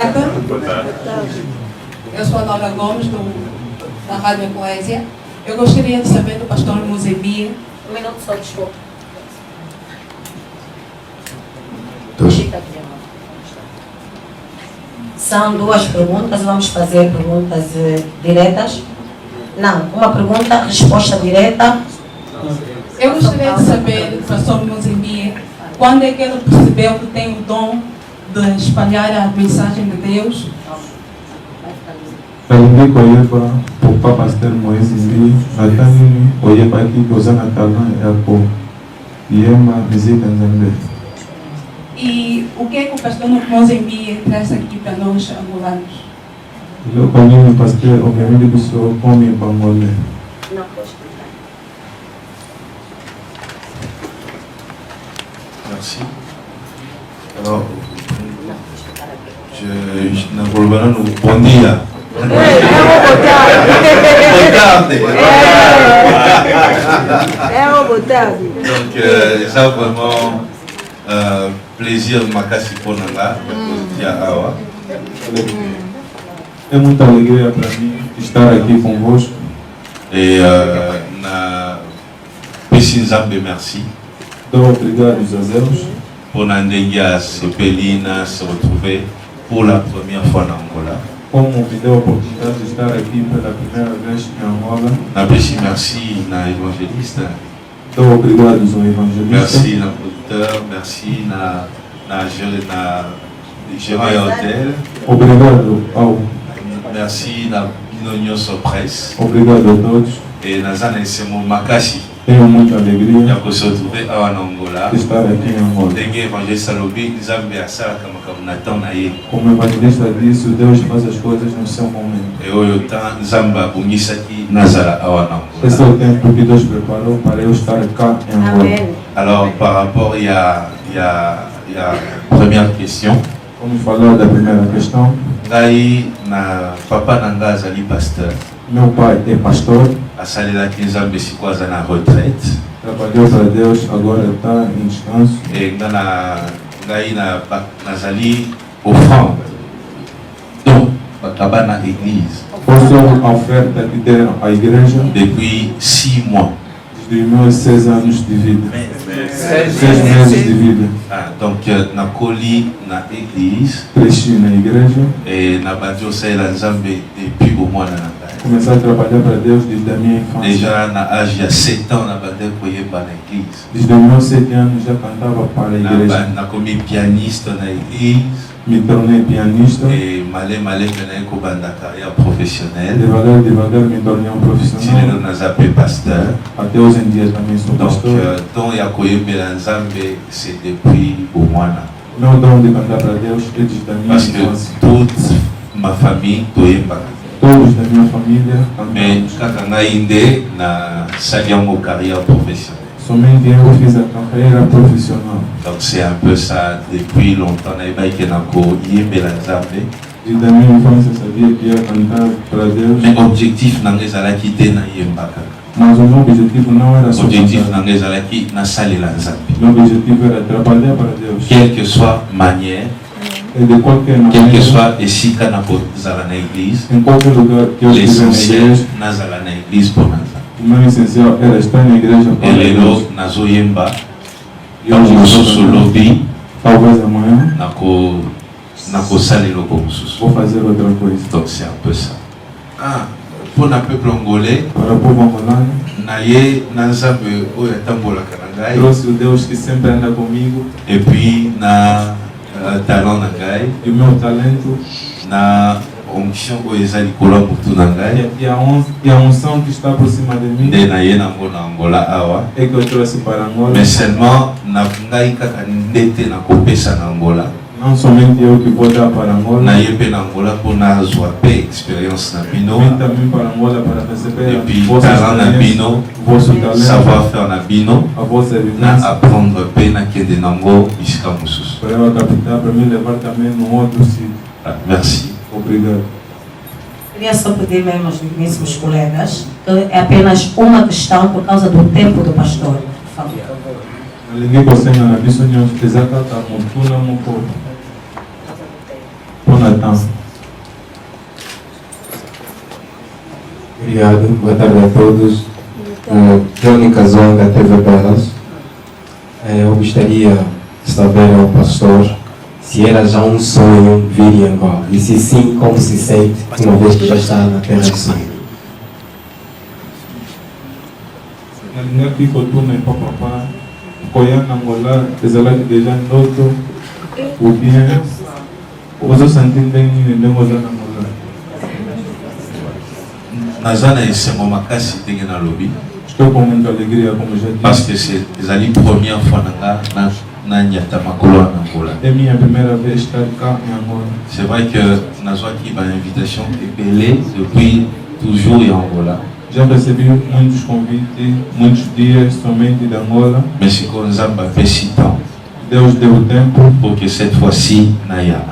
Boa tarde. Eu sou a Nora Gomes, da Rádio Eclésia. Eu gostaria de saber do pastor Muzembi. Um minuto só, desculpa. São duas perguntas, vamos fazer perguntas diretas. Não, uma pergunta, resposta direta. Eu gostaria de saber do pastor Muzembi quando é que ele percebeu que tem o dom de espalhar a mensagem de Deus. Kalimbi koyeba pour pasteur Moïse Mbi natani koyeba ki kozana talent ya ko yema muzika nzambe. E o que é que o pastor Muzembi traz aqui para nós angolanos? Lo konyi pasteur obemidi biso komi bangole. Não pode explicar. Merci. Alors, je n'ai bon dia. Donc, ça vraiment plaisir de makasi ponanga dia awa. É muita alegria para mim estar aqui convosco. Et na pesi nzambe merci Então, obrigado a Deus pour Nandengia Sepelina se retrouver pour la première fois en Angola. como me deu a oportunidade de estar aqui pela primeira vez em Angola. Na pesi merci na évangéliste. Então, obrigado ao evangelista. Merci na producteur, merci na gérant hotel. Obrigado ao Merci na Binonio Presse. obrigado a todos. Et Nazana Semo Makasi. Tenho muita alegria Il a se retrouver à Angola. de estar aqui em Angola. Dengue évangéliste Salobi, Nzambe Asala Kamakam Natan Naye. Como o evangelista disse, Deus faz as coisas no seu momento. Et Oyotan Nzamba Bungisaki Nazala Awana Esse é Angola. o tempo que Deus preparou para eu estar cá em Angola. Amém. Alors par rapport, il y a première question. Vamos falar da primeira questão. Ngai na papa Nanga Azali pasteur. Meu pai é pastor, Asalela Kinzambe Sikwaza na retraite. trabalhou para Deus, agora está em descanso. Et ngai nazali offrande. Donc, bakaba na église Postou a oferta que deram à igreja depuis 6 mois. dos meus 6 anos de vida. 6 meses de vida. Ah, donc na koli na église Cresci na igreja, et na bandi osala nzambe depuis au mois na ngai. comecei a trabalhar para Deus desde a minha infância. Déjà na âge il y a 7 ans na bandi koyemba na église. Desde os meus 7 anos já cantava para a igreja. Na komi pianiste na église Me tornei pianista. et malé pena kobanda carrière professionnelle. Devagar, devagar me tornei profissional. Tinelo naza pe pasteur. Até hoje em dia também sou Donc pastor. don ya koyembela nzambe c'est depuis au mois na. Meu dom de cantar para Deus é desde a minha Parce que infância. toute ma famille toyembaka. Todos da minha família Mais cantamos. kaka ngai nde na sali yango carrière professionnelle. Somente eu fiz a carreira profissional. Donc c'est un peu ça depuis longtemps na ebai na ko yembela nzambe. Desde a minha infância sabia que ia cantar para Deus. Mais objectif nanga ezalaki te na yembaka. Mas o meu objetivo não era só Objectif cantar. nanga ezalaki na salela nzambe. Meu objetivo era trabalhar para Deus. Quelle que soit manière, E de qualquer quel que maneira, soit esika na kozala na église, em qualquer lugar que eu estiver na l'essentiel igreja, nazala na église pour nzambe. o meu essencial era estar na igreja para Deus. Elelo nazoyemba E hoje ntango eu mosusu estou cantando. lobi Talvez amanhã nakosala eloko mosusu. vou fazer outra coisa. Donc c'est un peu ça. Ah, pour na peuple angolais, Para o povo angolano, naye na nzambe oyo atambolaka na ngai, trouxe o Deus que sempre anda comigo, et puis na talent na ngai, e o meu talento na onction oyo eza likolo ya motu na ngai, e a unção que está por cima de mim nde naye nango na Angola awa. é que eu trouxe para Angola. Mais seulement na ngai kaka nde te nakopesa na Angola, Não somente eu que vou dar para Angola, naye mpe na Angola mpo nazwa mpe expérience na bino, vim também para Angola para receber et puis a vossa talent na experiência, bino, vosso talento, savoir-faire na bino, a vossa na vivência, apprendre mpe nakende nango bisika mosusu. para eu captar, para me levar também no outro sítio. Ah, merci. Obrigado. Queria só pedir mesmo aos digníssimos colegas que é apenas uma questão por causa do tempo do pastor. Por favor. Nalingi kosenga na biso nyonso ezaka motuna moko mpona temps. Obrigado, boa tarde a todos. Johnny Kazonga, TV Belas. Eu gostaria de saber ao pastor se era já um sonho vir em Angola. E se sim, como se sente, uma vez que já está na terra do sonho. nalinga kiko tuna pa papa koya na Angola ezalaki déjà ndoto ou bien ozosanti ndenge nini ndenge oza na Angola? naza na esengo makasi ndenge nalobi kitoko moto alegria comme je dis parce que c'est ezali première fois nanga na nyata makolo na Angola. emi a primeira vez estar cá em Angola. C'est vrai que nazwaki ba invitation ebele depuis toujours em Angola. Já recebi muitos convites, muitos dias somente de Angola. Mais sikoyo Nzambe apesi temps Deus deu tempo pour que cette fois-ci naya.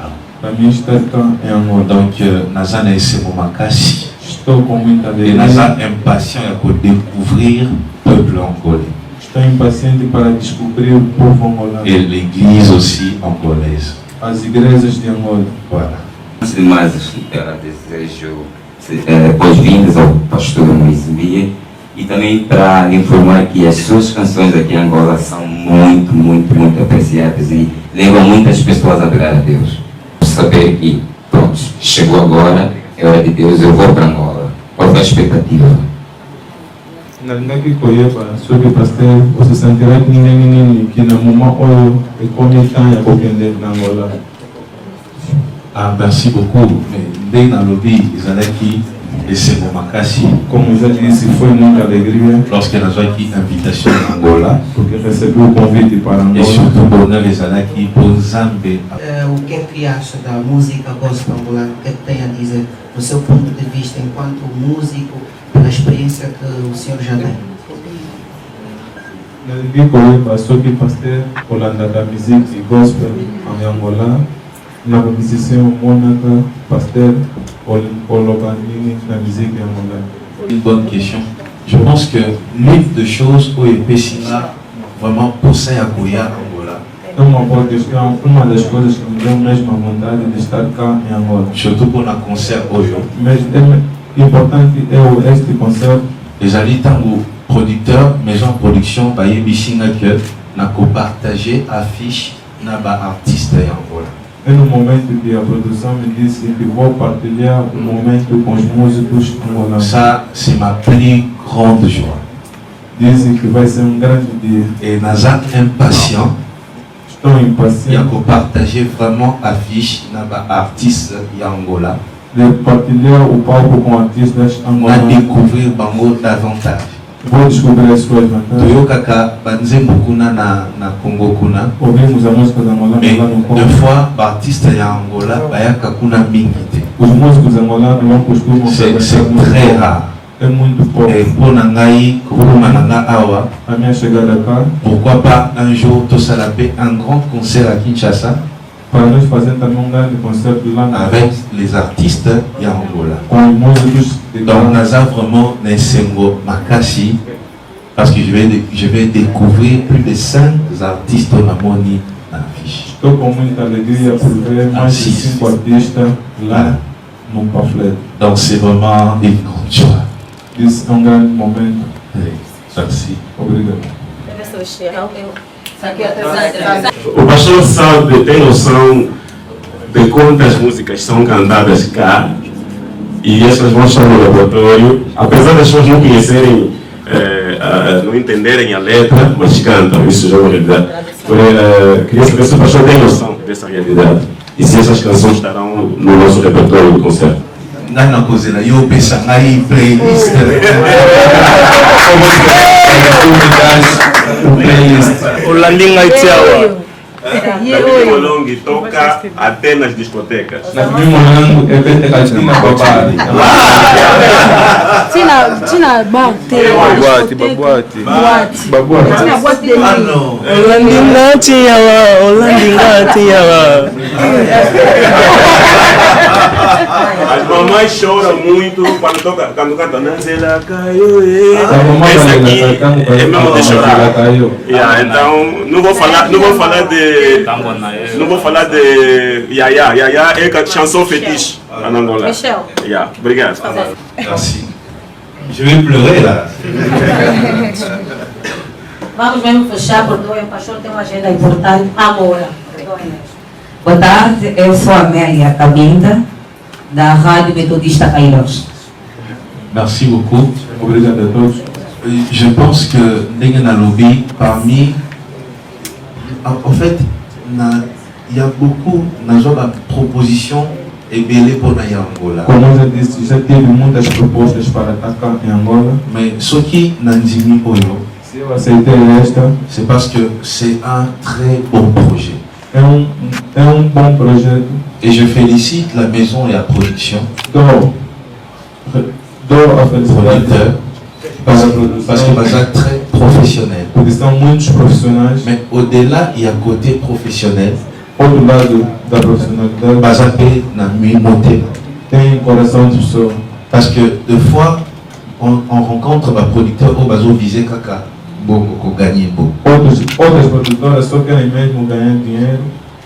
para mim estar cá em Angola. Donc naza na esengo makasi Estou com muita et alegria. naza impatient ya kodécouvrir peuple angolais Estou impaciente para descobrir o povo angolano. et l'église aussi angolaise. As igrejas de Angola. Voilà. Antes de mais, desejo boas-vindas ao pastor Moisés Mbie e também para informar que as suas canções aqui em Angola são muito apreciadas e levam muitas pessoas a adorar a Deus. Saber que, pronto, chegou agora, é hora de Deus, eu vou para Angola. Qual foi a expectativa? nalingaki koyeba soki paster osesentiraki ndenge nini ki na moment oyo ekomi temps ya kokende na Angola. Ah, merci beaucoup. Ndenge nalobi ezalaki esengo makasi Como já disse, foi muita alegria lorsque nazwaki invitation na Angola porque recebi o convite para et Angola. surtout bonheur ezalaki po Nzambe O que é que acha da música gospel angolana? O que é que tem a dizer do seu ponto de vista enquanto músico, pela experiência que o senhor já tem? nalingi koyeba soki paster olandaka musique gospel en Angola na bamusicien omonaka paster oloba nini na musique ya Angola. Une bonne question. Je pense que l'une des choses où epesinga vraiment posa ya koya Angola, É uma boa questão, uma das coisas que me deu mesmo a vontade de estar cá em Angola. surtout pour un concert aujourd'hui. Mas é importante este concerto. ezali ntango producteur maison production bayebisinga que nako partager affiche na baartiste ya Angola. É no momento que a produção me disse que vou partilhar o momento com os músicos angolanos. Ça c'est ma plus grande joie Dizem que vai ser grande dia. et naza impatient Estou ya impaciente ko partager vraiment affiche na baartiste ya Angola de partilhar o palco com artistas na angolanos. découvrir bango davantage. Vou descobrir as suas vantagens. toyokaka banzembo kuna na Congo kuna. Ouvimos a música da Angola Mais lá no deux Congo. fois, baartiste ya Angola bayaka kuna mingi te. Os músicos angolanos não costumam C'est frequentar muito très pouco. rare. É muito pouco. Et pour nangai, kokuma nanga awa, A minha chegada cá, pourquoi pas un jour tosala pe un grand concert à Kinshasa para nós fazer também grande concerto lá na avec les artistes ya Angola. com os músicos de Donc Ghana. naza vraiment Nesengo Makasi parce que je vais découvrir plus de 5 artistes na moni na affiche. Estou com muita alegria por ver mais de 5 artistas lá no panfleto. Donc c'est vraiment une grande joie. Isso é grande momento. Oui, merci. Obrigado. O pastor sabe, tem noção de quantas músicas são cantadas cá e essas vão estar no laboratório, apesar das pessoas não conhecerem, não entenderem a letra, mas cantam, isso já é uma realidade. Queria saber se o pastor tem noção dessa realidade e se essas canções estarão no nosso repertório do concerto. Ngai na kozela yo pesa ngai playlist. Olandinga Itiawa. Molongi toca até nas discotecas. Na primeira manhã é bem Tina Babari. Tina Bate. Babua. Tina Boate de nuit. Olandinga Tiawa. As mamães choram muito quando cantam Nanzela Caiu. A mamãe Essa vai aqui cantar é mesmo de chorar. caiu. Yeah, então não vou falar de Yaya. Yaya é chanson fetiche na Angola. Michel. Yeah, obrigado. Merci. Je vais pleurer là. Vamos mesmo fechar, perdoem, o pastor tem uma agenda importante agora. Perdoem. Boa tarde, eu sou a Amélia Cabinda, da Rádio Metodista Kairos. Merci beaucoup. Obrigado a todos. Je pense que Ndenge Nalobi, parmi. En fait, il y a beaucoup de propositions et belé pour Angola. Como eu já disse, já tive muitas propostas para atacar em Angola. Mais ce qui Nandimi Oyo, Se eu aceitei esta, c'est parce que c'est un très bon projet. é um bom projeto. Et je félicite la maison et la production, Dou a felicidade producteurs, parce que c'est très professionnel. porque são muitos profissionais. Mais au-delà, il y a côté professionnel, Outro lado da profissionalidade Bazapé n'a mis monté. tem coração de pessoa. Parce que des fois, on rencontre un producteur au bazo visé kaka, beaucoup qu'on gagne beaucoup. Outras produtoras só querem mesmo ganhar dinheiro,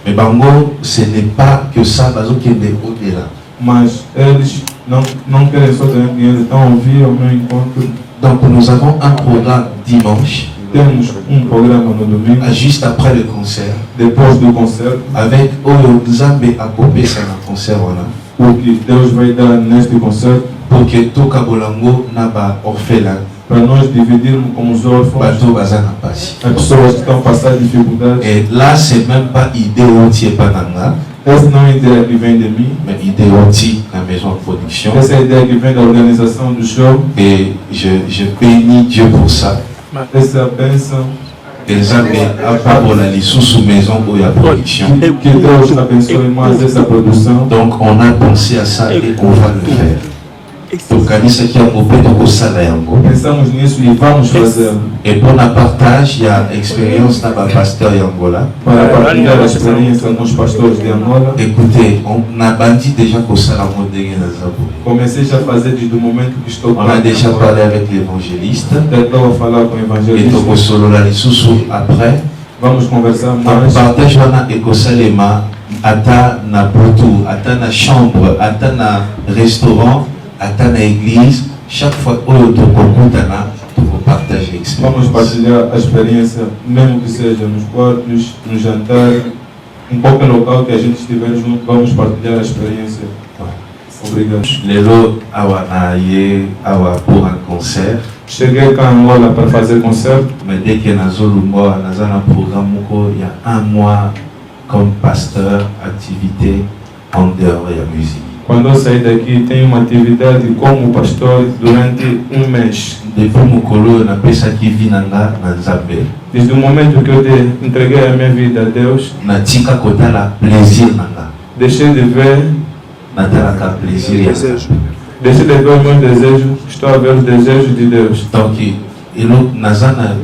Mais Bango, ce n'est pas que ça, bazo qui est au-delà. mas eles não querem só ganhar dinheiro, estão a ouvir ao meu encontro. Donc nous avons un programme dimanche, Temos programa no domingo, juste après le concert, depois do concerto, avec Oyo Nzambe à Kopé, c'est un concert là, o que Deus vai dar neste concerto, pour que Toka Bolango n'a pas orphelin, para nós dividirmos com os órfãos, bateau bazan à passe. as pessoas que estão a passar dificuldades. Et là, c'est même pas idée entière Pananga, Essa não é a ideia que vem de mim, mais idée entière la maison de production. essa é a ideia que vem da organização do show. Et je bénis Dieu pour ça. Essa bênção, Que Nzambe a pas la sous maison ou la production. que Deus abençoe mais essa produção. Donc on a pensé à ça et on va le faire. Donc Anissa qui a coupé de Kosala Yango. Pensamos nisso e vamos fazê-lo. Et pour le partage, il y a expérience dans le pasteur Yangola. Para partilhar a experiência com os pastores de Angola. Écoutez, on a bâti déjà Kosala Modégué Nazabo. Comecei já a fazer desde o momento que estou On a déjà parlé avec l'évangéliste. Estou a falar com o Et evangelista. Toko Solo la Lissousou après. Vamos conversar Donc mais. partage wana Ekosalema, ata na Boutou, ata na chambre, ata na restaurant, ata na église. Chaque fois que tu peux partager l'expérience. Vamos partilhar a experiência, mesmo que seja nos quartos, no jantar, em qualquer local que a gente estiver junto, vamos partilhar a experiência. Obrigado. Lelo awa na ye awa pour un concert. Cheguei cá em Angola para fazer concerto, Mais dès que Nazolumbo, Nazana programme, il y a un mois comme pasteur, activité en dehors de la musique. quando eu saí daqui, tenho uma atividade como pastor durante mês. Depuis Mukolo, na pesa qui vit nanga na Nzambe, Desde o momento que eu entreguei a minha vida a Deus, na tika kotala plaisir nanga, deixei de ver, na tala ka plaisir ya Nzambe. deixei de ver os meus desejos, estou a ver os desejos de Deus. Donc, elo nazana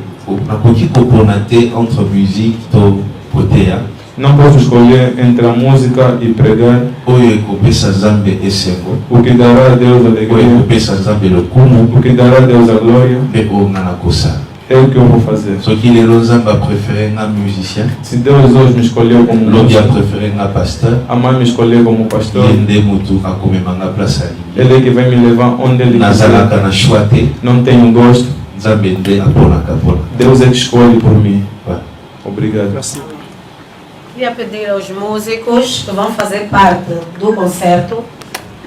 nakoki koponate entre musique to poteya, Não posso escolher entre a música e pregar, oyo ekopesa Nzambe esengo, o que dará a Deus a oyo alegria, ekopesa Nzambe lokumu, o que dará a Deus a glória, mpe oyo nga nakosa. é o que eu vou fazer. Soki lelo Nzambe a préféré nga musicien, Se Deus hoje me escolheu como lobi a músico, préféré nga pasteur, a mãe me escolheu como pastor, ye nde mutu akomema nga place alingi. Ele é que vai me levar onde Ele Nazalaka quiser. na choix te, Não tenho gosto, Nzambe nde aponaka mpona. Deus é que escolhe por mim. Voilà. Obrigado. Queria pedir aos músicos que vão fazer parte do concerto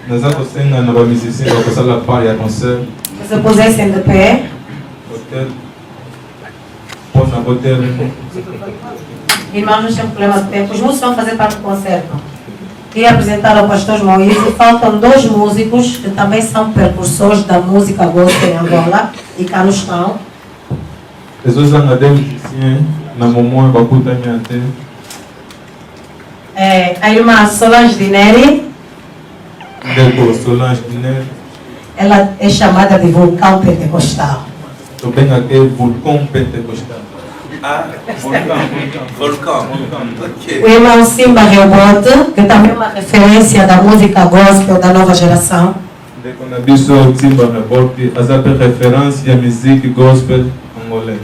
Nós vamos ter na nova musicina, vou passar lá para a concerto. que se pusessem de pé. Hotel. Pôr na hotel. Irmãos, não tem problema de tempo. Os músicos vão fazer parte do concerto. Queria apresentar ao pastor Moise. Faltam dois músicos que também são percursores da música gospel em Angola e cá no estão. Jesus angadeu sim, na mamãe bacuta minha até. A irmã Solange Dineri, Depois Solange Guiné. ela é chamada de vulcão pentecostal. Eu venho aqui vulcão pentecostal. Ah, volcan. O irmão Simba Reobote, que também é uma referência da música gospel da nova geração. De quando a bicho Simba Reborte, as ape referência à música gospel angolês.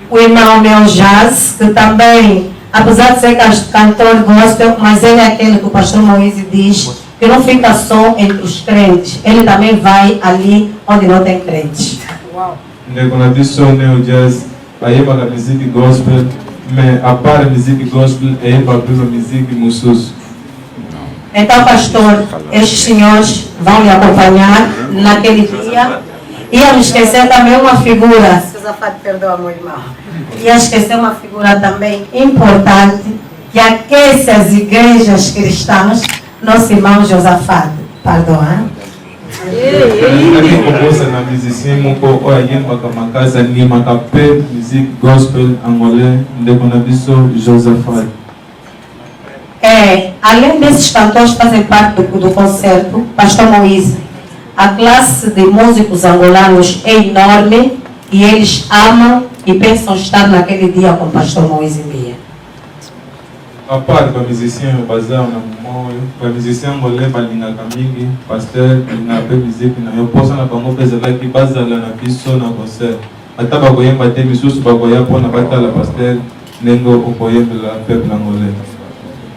O irmão Neo Jazz, que também, apesar de ser cantor gospel, mas ele é aquele que o pastor Moise diz que não fica só entre os crentes, ele também vai ali onde não tem crentes. Quando a biso neo jazz, aí para a música gospel, mas a par a música gospel é para a música musus. Então, pastor, estes senhores vão lhe acompanhar naquele dia. Ia esquecer também uma figura. Josafat, perdoa, meu irmão. Ia esquecer uma figura também importante que aquece as igrejas cristãs, nosso irmão Josafat. Perdoa. Aqui compôs na musicien, mon co, oyen makamakaza ni makapé musique gospel angolais, quando a biso Josafat. Além desses cantores que fazem parte do concerto, Pastor Moise, a classe de músicos angolanos é enorme e eles amam e pensam estar naquele dia com o Pastor Moise Mbia. A parte da musicien bazar na mão, a musicien angolais balinga caminho, pasteur na musique na eu posso na bango pesa lá que bazar lá na biso na concert. Até bagoyem bater misusu bagoya pona batala pasteur nengo okoyem la peuple angolais.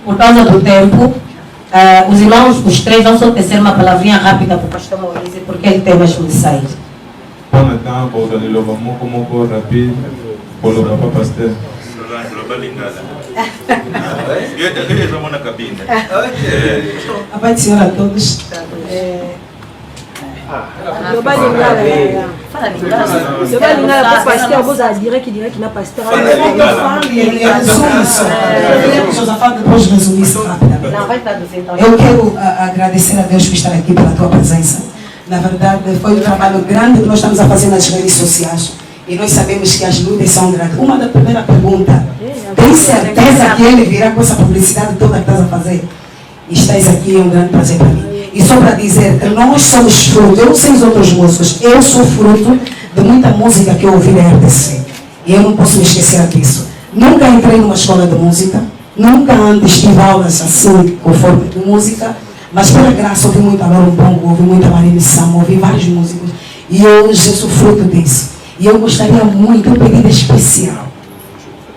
Por causa do tempo, os irmãos, os três, vão só tecer uma palavrinha rápida para o pastor Moise, porque ele tem mesmo de sair. Quando está, vou ali levar muito rápido, vou levar para o pastor. A paz do Senhor a todos. Eu vai ligar para o pastor, eu vou dizer que na pastor. Josafat, depois resumir isso rapidamente. Não, vai traduzir então. Eu quero agradecer a Deus por estar aqui, pela tua presença. Na verdade, foi um trabalho grande que nós estamos a fazer nas redes sociais. E nós sabemos que as lutas são grandes. Uma da primeira pergunta, tem certeza que ele virá com essa publicidade toda que estás a fazer? Estás aqui, é um grande prazer para mim. E só para dizer que nós somos fruto, eu não sei os outros músicos, eu sou fruto de muita música que eu ouvi na RDC. E eu não posso me esquecer disso. Nunca entrei numa escola de música, nunca antes tive aulas assim, conforme de música, mas pela graça ouvi muito Aloro Bongo, ouvi muita Marina Sam, ouvi vários músicos. E hoje eu sou fruto disso. E eu gostaria muito, um pedido especial,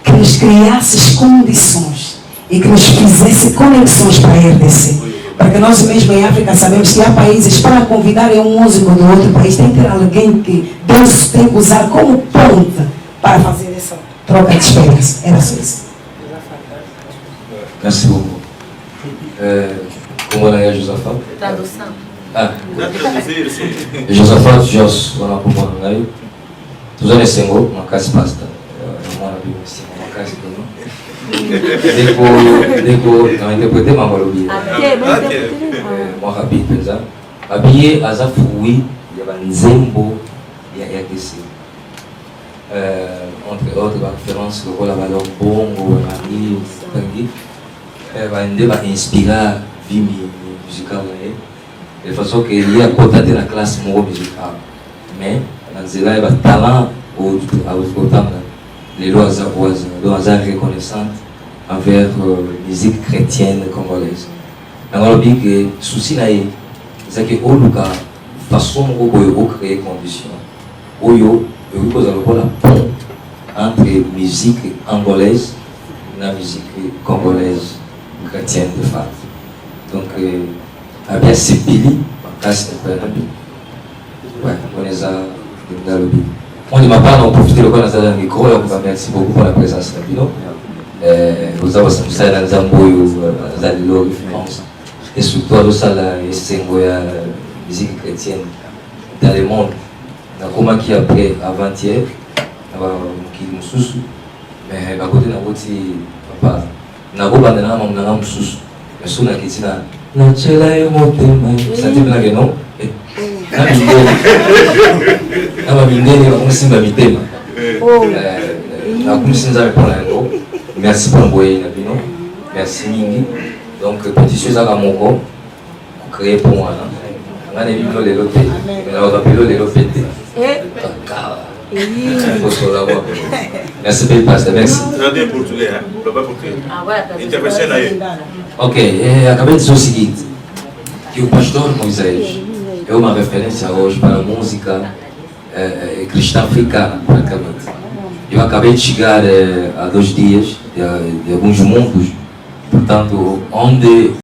que nos criasse condições e que nos fizesse conexões para a RDC. Porque nós mesmo em África sabemos que há países para convidar um músico do outro país, tem que ter alguém que Deus tem que usar como ponte para fazer essa troca de experiência. Era só isso. Merci beaucoup. Como é Josafat? Tradução. Josafat, Jos, wana pour moi, tous les singles, ma casse pasta. Moi, la Bible, c'est ma casse de nous. Deko, na interprété ma malobi. Moi, rapide, par exemple. Habillé à Zafoui, il y a un zembo, il y a RDC. Entre autres, la référence, le rôle à valeur bongo, Mali, Tanguy. Elle va inspirer la vie musicale. De façon qu'il y a côté de la classe musicale. Mais, dans il y a un talent au temps. Les lois reconnaissantes envers la musique chrétienne congolaise. Alors, il y a un souci, c'est que la façon dont on crée des conditions, on a la pont entre la musique angolaise et la musique congolaise chrétienne de fait. Donc, il y a ces piliers, on les a dans le but. On ne m'a pas profité de le micro, merci beaucoup pour la présence de Bino. Vous avez ça dans Zamboyo, dans le France. Et surtout, nous avons la musique chrétienne dans le monde. Nous avons qui après, avant-hier, nous avons qui nous sous. Mais à côté, nous avons dit, papa, nous avons dit, nous avons sous. Mais sous la question, nous avons dit, ça dit bien non? Merci pour l'envoyer, merci Mingi. Donc, petit chose à mon corps, créé pour moi. On a des vidéos de l'autre, mais on a des vidéos de l'autre. Merci, Père Pasteur, merci. Ok, acabei de dizer o seguinte: que o pastor Moisés é uma referência hoje para a música cristã africana, praticamente. Eu acabei de chegar há 2 dias de alguns mundos, portanto, onde